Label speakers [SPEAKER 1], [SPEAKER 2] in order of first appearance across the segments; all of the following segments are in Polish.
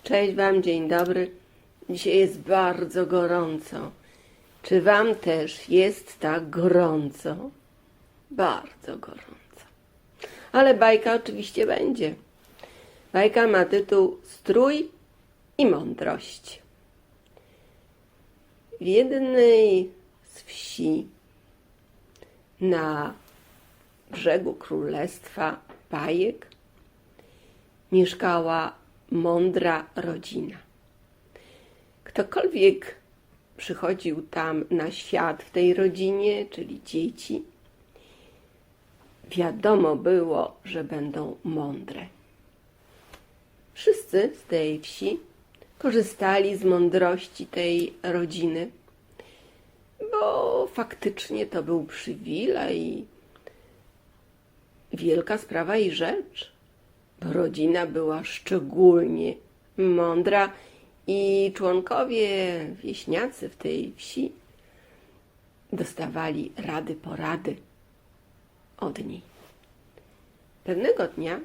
[SPEAKER 1] Cześć Wam, dzień dobry. Dzisiaj jest bardzo gorąco. Czy Wam też jest tak gorąco? Bardzo gorąco. Ale bajka oczywiście będzie. Bajka ma tytuł Strój i mądrość. W jednej z wsi na brzegu Królestwa Bajek mieszkała mądra rodzina. Ktokolwiek przychodził tam na świat w tej rodzinie, czyli dzieci, wiadomo było, że będą mądre. Wszyscy z tej wsi korzystali z mądrości tej rodziny, bo faktycznie to był przywilej, wielka sprawa i rzecz, bo rodzina była szczególnie mądra i członkowie wieśniacy w tej wsi dostawali porady od niej. Pewnego dnia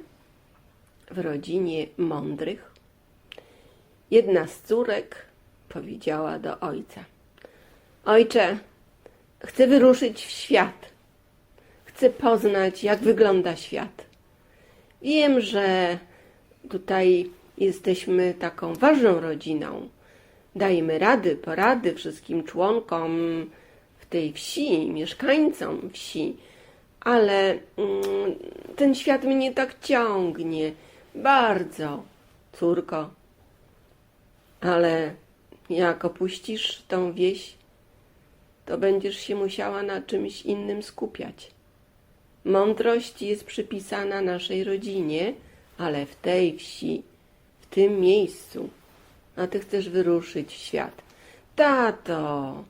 [SPEAKER 1] w rodzinie mądrych jedna z córek powiedziała do ojca: Ojcze, chcę wyruszyć w świat. Chcę poznać, jak wygląda świat. Wiem, że tutaj jesteśmy taką ważną rodziną. Dajemy porady wszystkim członkom w tej wsi, mieszkańcom wsi, ale ten świat mnie tak ciągnie. Bardzo, córko. Ale jak opuścisz tą wieś, to będziesz się musiała na czymś innym skupiać. Mądrość jest przypisana naszej rodzinie, ale w tej wsi, w tym miejscu, a ty chcesz wyruszyć w świat. Tato,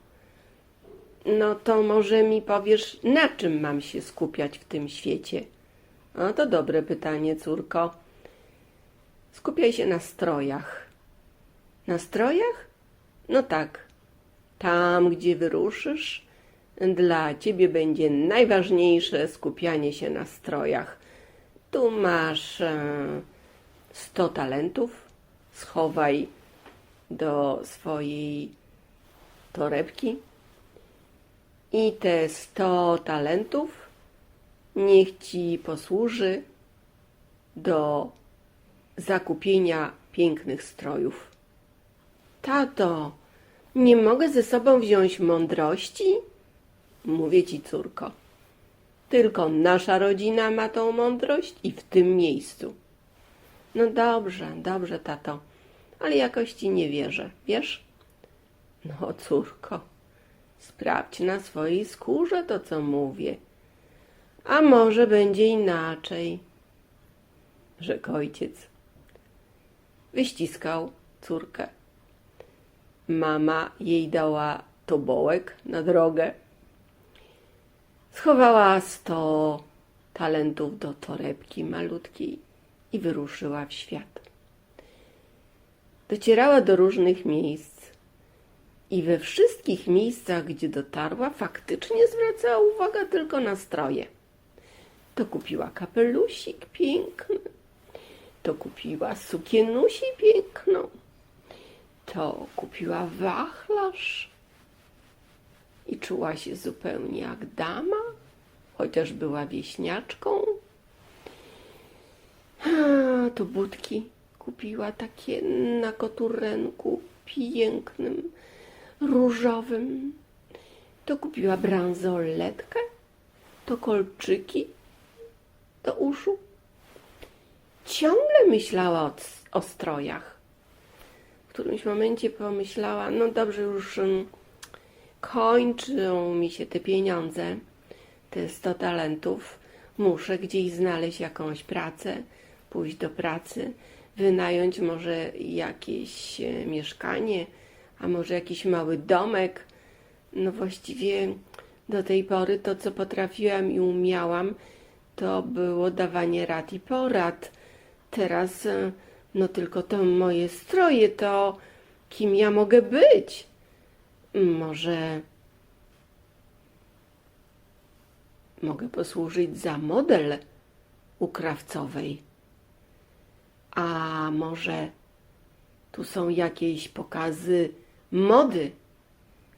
[SPEAKER 1] no to może mi powiesz, na czym mam się skupiać w tym świecie? No to dobre pytanie, córko. Skupiaj się na strojach. Na strojach? No tak. Tam, gdzie wyruszysz, dla ciebie będzie najważniejsze skupianie się na strojach. Tu masz 100 talentów. Schowaj do swojej torebki. I te 100 talentów niech ci posłuży do zakupienia pięknych strojów. Tato, nie mogę ze sobą wziąć mądrości? Mówię ci, córko, tylko nasza rodzina ma tą mądrość i w tym miejscu. No dobrze, tato, ale jakoś ci nie wierzę, wiesz? No, córko, sprawdź na swojej skórze to, co mówię. A może będzie inaczej, rzekł ojciec. Wyściskał córkę. Mama jej dała tobołek na drogę. Schowała 100 talentów do torebki malutkiej i wyruszyła w świat. Docierała do różnych miejsc i we wszystkich miejscach, gdzie dotarła, faktycznie zwracała uwagę tylko na stroje. To kupiła kapelusik piękny, to kupiła sukienusi piękną, to kupiła wachlarz i czuła się zupełnie jak dama, chociaż była wieśniaczką. To budki kupiła takie na koturenku pięknym, różowym. To kupiła bransoletkę, to kolczyki do uszu. Ciągle myślała o strojach. W którymś momencie pomyślała, no dobrze, już kończą mi się te pieniądze, te 100 talentów. Muszę gdzieś znaleźć jakąś pracę, pójść do pracy, wynająć może jakieś mieszkanie, a może jakiś mały domek. No właściwie do tej pory to, co potrafiłam i umiałam, to było dawanie rad i porad. Teraz no tylko to moje stroje, to kim ja mogę być? Może mogę posłużyć za model u krawcowej. A może Tu są jakieś pokazy mody.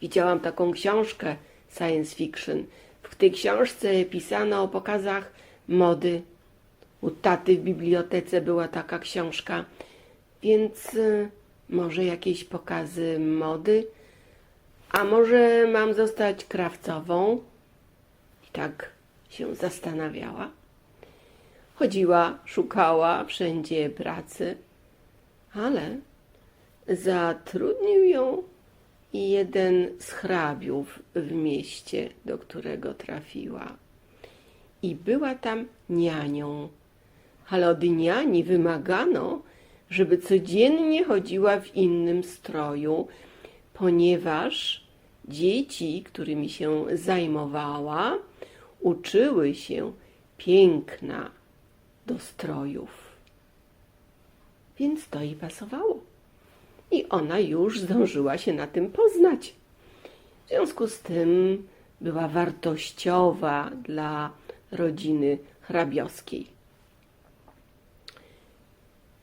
[SPEAKER 1] Widziałam taką książkę science fiction. W tej książce pisano o pokazach mody. U taty w bibliotece była taka książka, więc może jakieś pokazy mody, a może mam zostać krawcową? I tak się zastanawiała. Chodziła, szukała wszędzie pracy, ale zatrudnił ją jeden z hrabiów w mieście, do którego trafiła. I była tam nianią, ale od niani wymagano, żeby codziennie chodziła w innym stroju, ponieważ dzieci, którymi się zajmowała, uczyły się piękna do strojów. Więc to jej pasowało. I ona już zdążyła się na tym poznać. W związku z tym była wartościowa dla rodziny hrabiowskiej.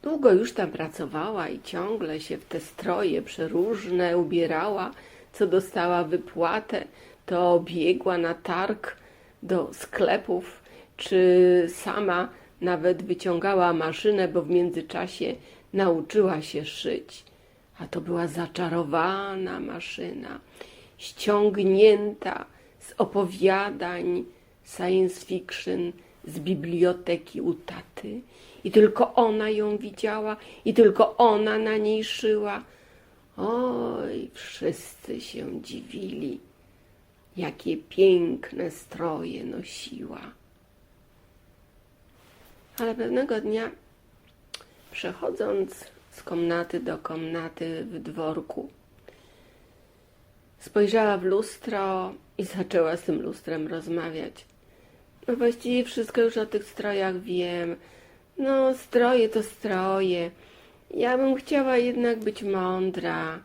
[SPEAKER 1] Długo już tam pracowała i ciągle się w te stroje przeróżne ubierała. Co dostała wypłatę, to biegła na targ do sklepów, czy sama nawet wyciągała maszynę, bo w międzyczasie nauczyła się szyć. A to była zaczarowana maszyna, ściągnięta z opowiadań science fiction z biblioteki u taty. I tylko ona ją widziała i tylko ona na niej szyła. Oj, wszyscy się dziwili, jakie piękne stroje nosiła. Ale pewnego dnia, przechodząc z komnaty do komnaty w dworku, spojrzała w lustro i zaczęła z tym lustrem rozmawiać. No właściwie wszystko już o tych strojach wiem. No, stroje to stroje. Ja bym chciała jednak być mądra.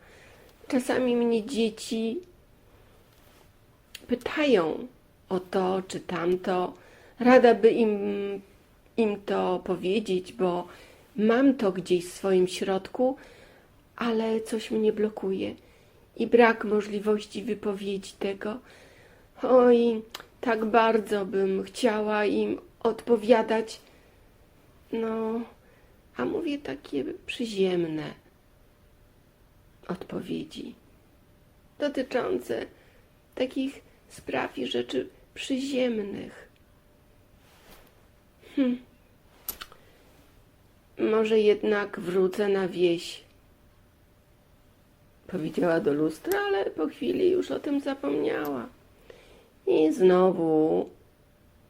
[SPEAKER 1] Czasami mnie dzieci pytają o to czy tamto. Rada by im to powiedzieć, bo mam to gdzieś w swoim środku, ale coś mnie blokuje i brak możliwości wypowiedzi tego. Oj, tak bardzo bym chciała im odpowiadać. No, a mówię takie przyziemne odpowiedzi dotyczące takich spraw i rzeczy przyziemnych. Może jednak wrócę na wieś, powiedziała do lustra, ale po chwili już o tym zapomniała. I znowu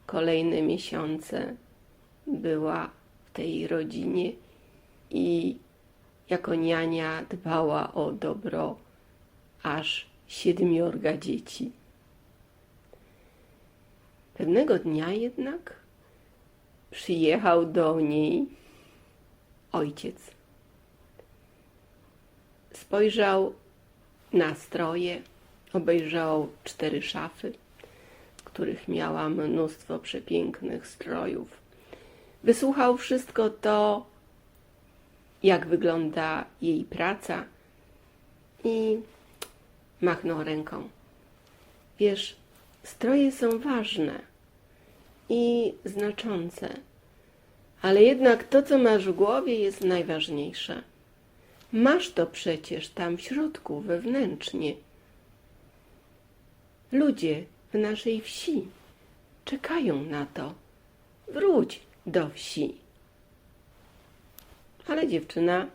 [SPEAKER 1] kolejne miesiące była w tej rodzinie i jako niania dbała o dobro aż 7 dzieci. Pewnego dnia jednak przyjechał do niej ojciec. Spojrzał na stroje, obejrzał 4 szafy, w których miała mnóstwo przepięknych strojów. Wysłuchał wszystko to, jak wygląda jej praca i machnął ręką. Wiesz, stroje są ważne i znaczące, ale jednak to, co masz w głowie, jest najważniejsze. Masz to przecież tam w środku, wewnętrznie. Ludzie w naszej wsi czekają na to. Wróć do wsi. Ale dziewczyna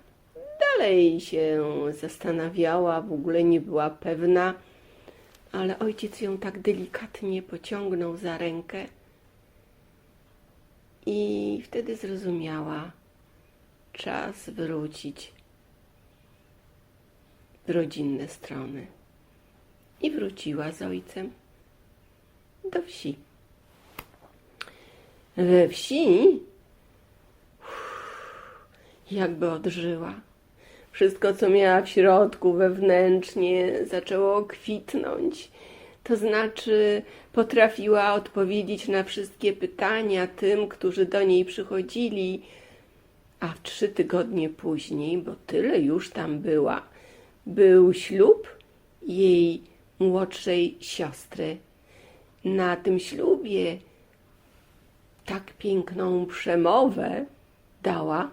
[SPEAKER 1] dalej się zastanawiała, w ogóle nie była pewna, ale ojciec ją tak delikatnie pociągnął za rękę i wtedy zrozumiała, czas wrócić w rodzinne strony. I wróciła z ojcem do wsi. We wsi jakby odżyła. Wszystko, co miała w środku, wewnętrznie, zaczęło kwitnąć. To znaczy potrafiła odpowiedzieć na wszystkie pytania tym, którzy do niej przychodzili. A 3 tygodnie później, bo tyle już tam była, był ślub jej młodszej siostry. Na tym ślubie tak piękną przemowę dała,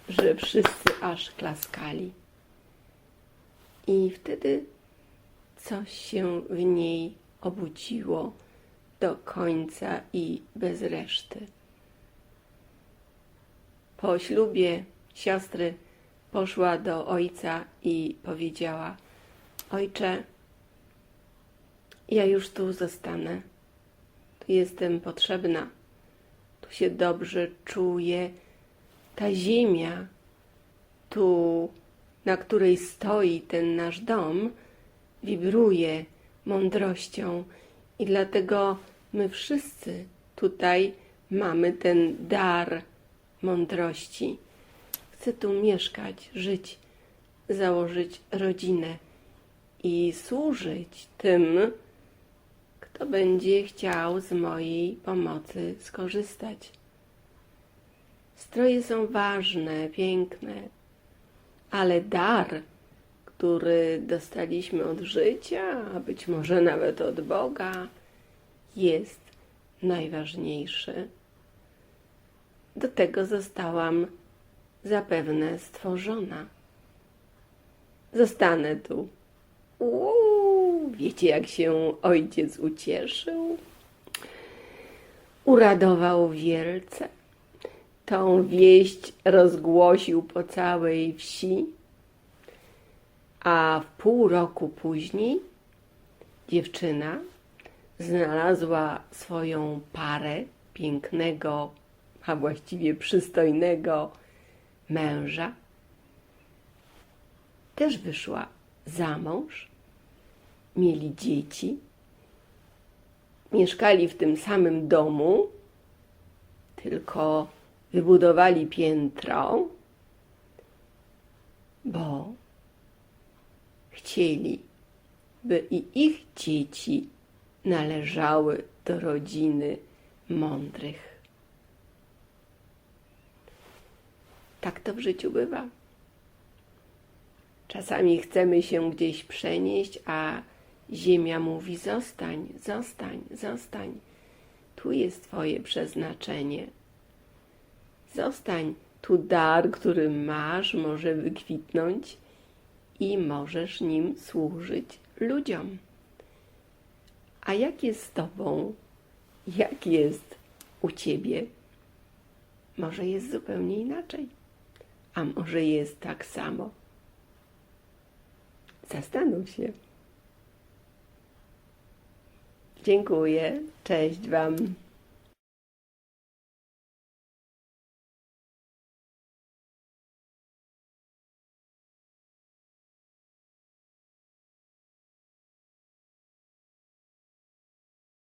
[SPEAKER 1] że wszyscy aż klaskali. I wtedy coś się w niej obudziło do końca i bez reszty. Po ślubie siostry poszła do ojca i powiedziała: ojcze, ja już tu zostanę. Tu jestem potrzebna. Tu się dobrze czuję. Ta ziemia, tu, na której stoi ten nasz dom, wibruje mądrością i dlatego my wszyscy tutaj mamy ten dar mądrości. Chcę tu mieszkać, żyć, założyć rodzinę i służyć tym, kto będzie chciał z mojej pomocy skorzystać. Stroje są ważne, piękne, ale dar, który dostaliśmy od życia, a być może nawet od Boga, jest najważniejszy. Do tego zostałam zapewne stworzona. Zostanę tu. Wiecie, jak się ojciec ucieszył? Uradował wielce. Tą wieść rozgłosił po całej wsi, a w pół roku później dziewczyna znalazła swoją parę, pięknego, a właściwie przystojnego męża. Też wyszła za mąż, mieli dzieci, mieszkali w tym samym domu, tylko wybudowali piętro, bo chcieli, by i ich dzieci należały do rodziny mądrych. Tak to w życiu bywa. Czasami chcemy się gdzieś przenieść, a ziemia mówi: zostań, zostań, zostań. Tu jest twoje przeznaczenie. Zostań, tu dar, który masz, może wykwitnąć i możesz nim służyć ludziom. A jak jest z tobą? Jak jest u ciebie? Może jest zupełnie inaczej, a może jest tak samo. Zastanów się. Dziękuję. Cześć wam.